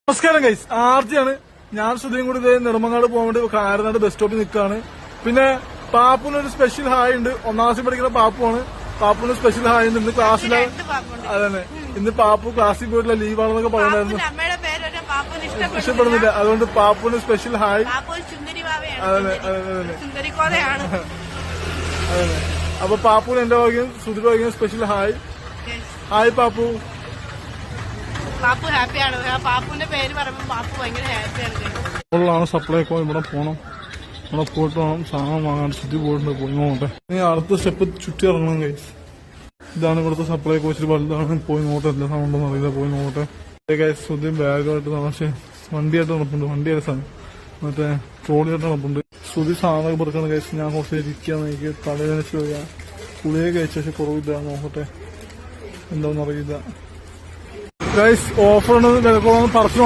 നമസ്കാരം ഗൈസ്, ആർജിയാണ്. ഞാൻ ശ്രുതിയും കൂടി ഇതേ നെടുമങ്ങാട് പോകാൻ വേണ്ടി കാരനാട് ബസ് സ്റ്റോപ്പിൽ നിൽക്കുകയാണ്. പിന്നെ പാപ്പുനൊരു സ്പെഷ്യൽ ഹായ് ഉണ്ട്. 1ാം ക്ലാസ്സിൽ പഠിക്കുന്ന പാപ്പുമാണ്. പാപ്പുന് സ്പെഷ്യൽ ഹായ് ഉണ്ട്. ഇന്ന് ക്ലാസ്സിലെ അതന്നെ, ഇന്ന് പാപ്പു ക്ലാസ്സിൽ പോയിട്ടുള്ള ലീവാണെന്നൊക്കെ പറയുന്നായിരുന്നു. ഇഷ്ടപ്പെടുന്നില്ല, അതുകൊണ്ട് പാപ്പുന് സ്പെഷ്യൽ ഹായ്. അതന്നെ അതന്നെ. അപ്പൊ പാപ്പുന് എന്റെ വകയും ശ്രുതിയുടെ വകയും special hi. Hi Pappu. Pappu ഹാപ്പിയാണ്. പാപ്പുവിന്റെ പേര് പറയുമ്പോൾ പാപ്പു ഭയങ്കര ഹാപ്പിയാണ്. സപ്ലൈക്കോ ഇവിടെ പോണം. ഇവിടെ പോയിട്ട് വേണം സാധനം വാങ്ങാൻ. ശ്രുതി പോയിട്ടുണ്ട്, പോയി നോട്ടെ. ഇനി അടുത്ത സ്റ്റെപ്പ് ചുറ്റി ഇറങ്ങണം ഗൈസ്. ഇതാണ് ഇവിടുത്തെ സപ്ലൈക്കോ. ഇച്ചിരി വലുതാണ്. പോയി നോട്ടെ, എല്ലാ സാധനം ഉണ്ടോന്ന് അറിയില്ല. പോയി നോട്ടെ ഗൈസ്. ശ്രുതി ബാഗായിട്ട് പക്ഷേ വണ്ടിയായിട്ട് നടപ്പുണ്ട്. വണ്ടിയായ സാധനം മറ്റേ ട്രോളിയായിട്ട് നടപ്പുണ്ട്. ശ്രുതി സാധനമൊക്കെ പെറുക്കണം ഗൈസ്. ഞാൻ കുറച്ച് ഇരിക്കാൻ എനിക്ക് തലവേദനിച്ച് പോയാ. പുളിയെ കഴിച്ച പക്ഷെ കുറവില്ല. നോക്കട്ടെ എന്താണെന്ന് അറിയില്ല ഗൈസ്. ഓഫർ ഉണ്ടെന്ന് വിലക്കുറവെന്ന് പറഞ്ഞു.